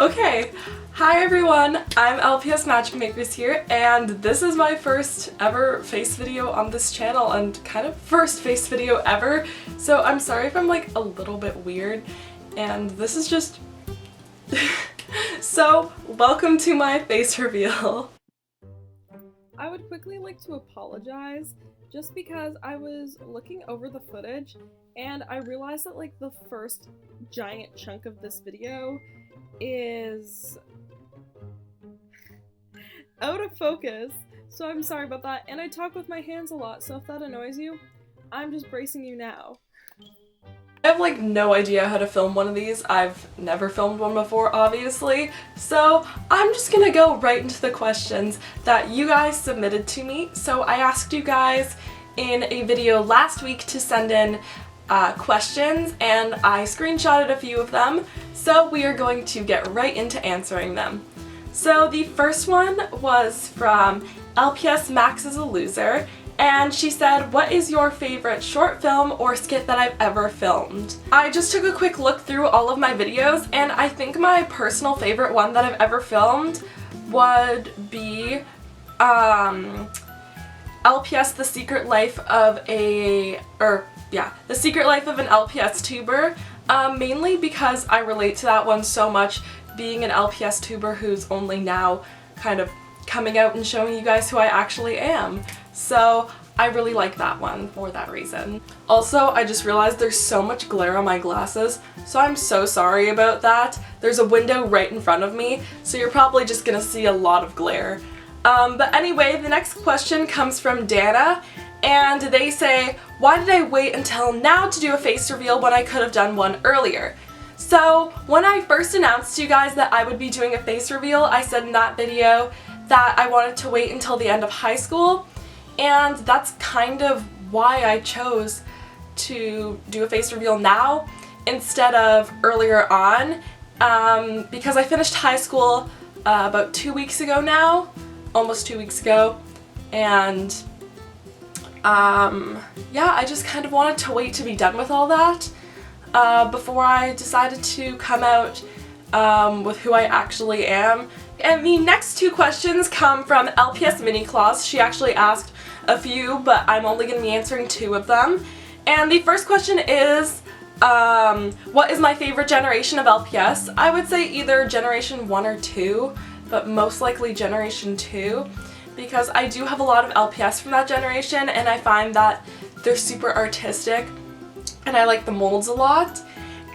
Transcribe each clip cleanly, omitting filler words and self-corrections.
Okay, hi everyone, I'm Lpsmagicmakers here, and this is my first ever face video on this channel, and kind of first face video ever, so I'm sorry if I'm like a little bit weird, and this is just... So, welcome to my face reveal. I would quickly like to apologize just because I was looking over the footage and I realized that like the first giant chunk of this video is out of focus, so I'm sorry about that, and I talk with my hands a lot, so if that annoys you, I'm just bracing you now. I have like no idea how to film one of these. I've never filmed one before, obviously, so I'm just gonna go right into the questions that you guys submitted to me. So I asked you guys in a video last week to send in questions, and I screenshotted a few of them, so we are going to get right into answering them. So the first one was from LPS Max is a Loser, and she said, what is your favorite short film or skit that I've ever filmed? I just took a quick look through all of my videos, and I think my personal favorite one that I've ever filmed would be LPS The Secret Life of The Secret Life of an LPS Tuber, mainly because I relate to that one so much, being an LPS tuber who's only now kind of coming out and showing you guys who I actually am. So I really like that one for that reason. Also, I just realized there's so much glare on my glasses, so I'm so sorry about that. There's a window right in front of me, so you're probably just gonna see a lot of glare. But anyway, the next question comes from Dana, and they say, why did I wait until now to do a face reveal when I could have done one earlier? So when I first announced to you guys that I would be doing a face reveal, I said in that video that I wanted to wait until the end of high school, and that's kind of why I chose to do a face reveal now instead of earlier on, because I finished high school about 2 weeks ago now, almost 2 weeks ago, and yeah, I just kind of wanted to wait to be done with all that before I decided to come out with who I actually am. And the next two questions come from LPS Mini Claus. She actually asked a few, but I'm only going to be answering 2 of them. And the first question is, what is my favorite generation of LPS? I would say either Generation 1 or 2, but most likely Generation 2, because I do have a lot of LPS from that generation, and I find that they're super artistic, and I like the molds a lot.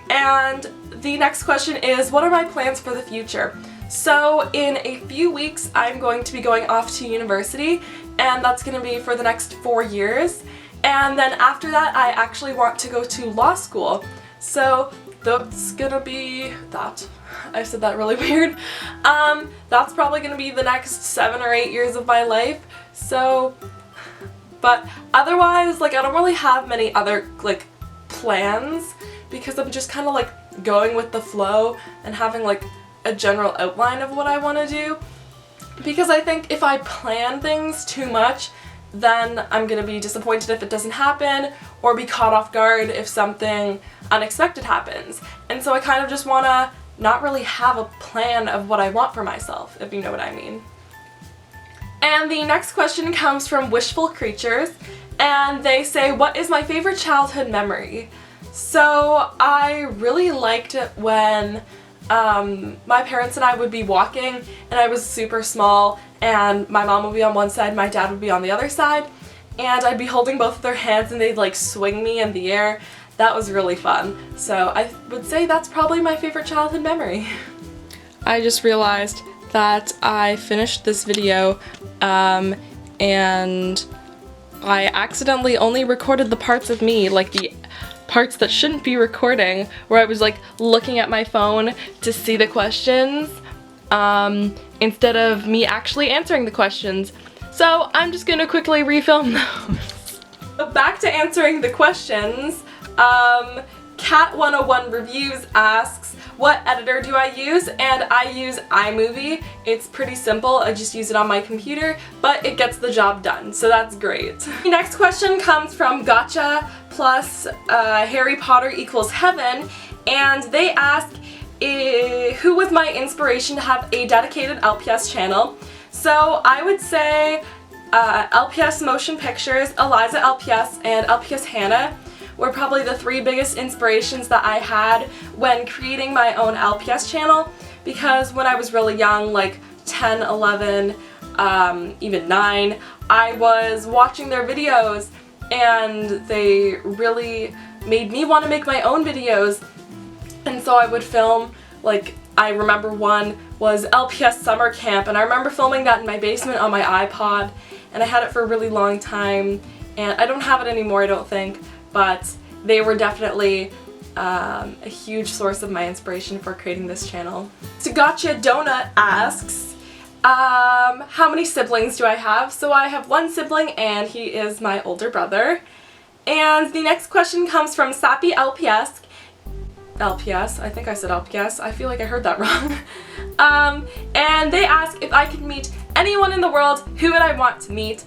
And the next question is, what are my plans for the future? So in a few weeks, I'm going to be going off to university, and that's going to be for the next 4 years. And then after that, I actually want to go to law school. So that's gonna be that. I said that really weird. That's probably gonna be the next 7 or 8 years of my life. So, but otherwise, like, I don't really have many other, like, plans, because I'm just kind of, like, going with the flow and having, like, a general outline of what I want to do. Because I think if I plan things too much, then I'm gonna be disappointed if it doesn't happen, or be caught off guard if something unexpected happens. And so I kind of just wanna not really have a plan of what I want for myself, if you know what I mean. And the next question comes from Wishful Creatures, and they say, what is my favorite childhood memory? So I really liked it when my parents and I would be walking, and I was super small, and my mom would be on one side, my dad would be on the other side, and I'd be holding both of their hands and they'd like swing me in the air. That was really fun. So I would say that's probably my favorite childhood memory. I just realized that I finished this video and I accidentally only recorded the parts of me, like the parts that shouldn't be recording, where I was like looking at my phone to see the questions instead of me actually answering the questions. So I'm just gonna quickly refilm those. So back to answering the questions. Cat101 Reviews asks, what editor do I use? And I use iMovie. It's pretty simple, I just use it on my computer, but it gets the job done, so that's great. The next question comes from Gotcha plus Harry Potter equals Heaven, and they ask, who was my inspiration to have a dedicated LPS channel. So I would say LPS Motion Pictures, Eliza LPS, and LPS Hannah were probably the three biggest inspirations that I had when creating my own LPS channel, because when I was really young, like 10, 11, even 9, I was watching their videos and they really made me want to make my own videos. And so I would film, like, I remember one was LPS Summer Camp, and I remember filming that in my basement on my iPod, and I had it for a really long time, and I don't have it anymore, I don't think, but they were definitely a huge source of my inspiration for creating this channel. Xoxo Donut asks, how many siblings do I have? So I have one sibling, and he is my older brother. And the next question comes from Sappy LPS. LPS, I think I said LPS, I feel like I heard that wrong. And they ask if I could meet anyone in the world, who would I want to meet?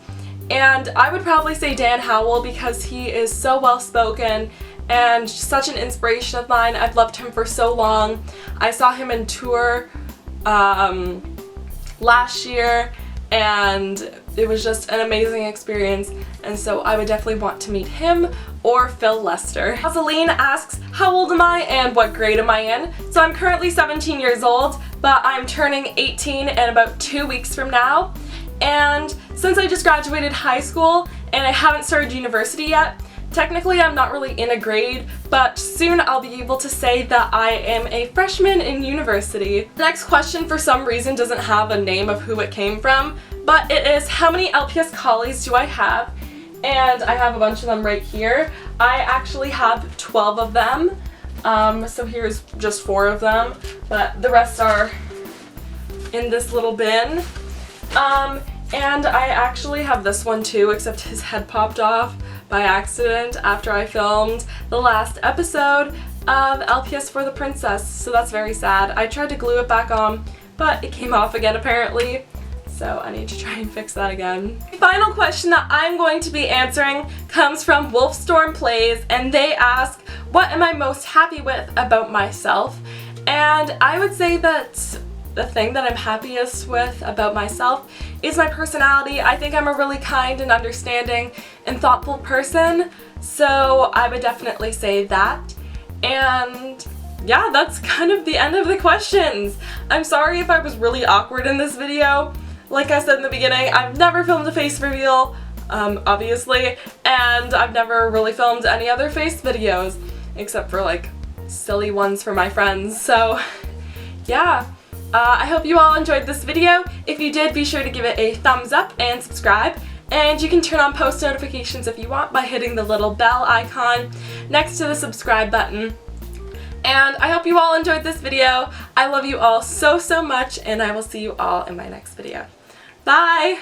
And I would probably say Dan Howell, because he is so well spoken and such an inspiration of mine. I've loved him for so long. I saw him in tour last year, and it was just an amazing experience, and so I would definitely want to meet him or Phil Lester. Rosaline asks, how old am I and what grade am I in? So I'm currently 17 years old, but I'm turning 18 in about 2 weeks from now. And since I just graduated high school and I haven't started university yet, technically I'm not really in a grade, but soon I'll be able to say that I am a freshman in university. The next question for some reason doesn't have a name of who it came from, but it is, how many LPS Khaalis do I have? And I have a bunch of them right here. I actually have 12 of them. So here's just 4 of them, but the rest are in this little bin. And I actually have this one too, except his head popped off by accident after I filmed the last episode of LPS for the Princess, so that's very sad. I tried to glue it back on, but it came off again apparently, so I need to try and fix that again. The final question that I'm going to be answering comes from Wolfstorm Plays, and they ask, what am I most happy with about myself? And I would say that the thing that I'm happiest with about myself is my personality. I think I'm a really kind and understanding and thoughtful person, so I would definitely say that. And yeah, that's kind of the end of the questions. I'm sorry if I was really awkward in this video. Like I said in the beginning, I've never filmed a face reveal, obviously, and I've never really filmed any other face videos, except for like silly ones for my friends, so yeah. I hope you all enjoyed this video. If you did, be sure to give it a thumbs up and subscribe. And you can turn on post notifications if you want by hitting the little bell icon next to the subscribe button. And I hope you all enjoyed this video. I love you all so, so much, and I will see you all in my next video. Bye!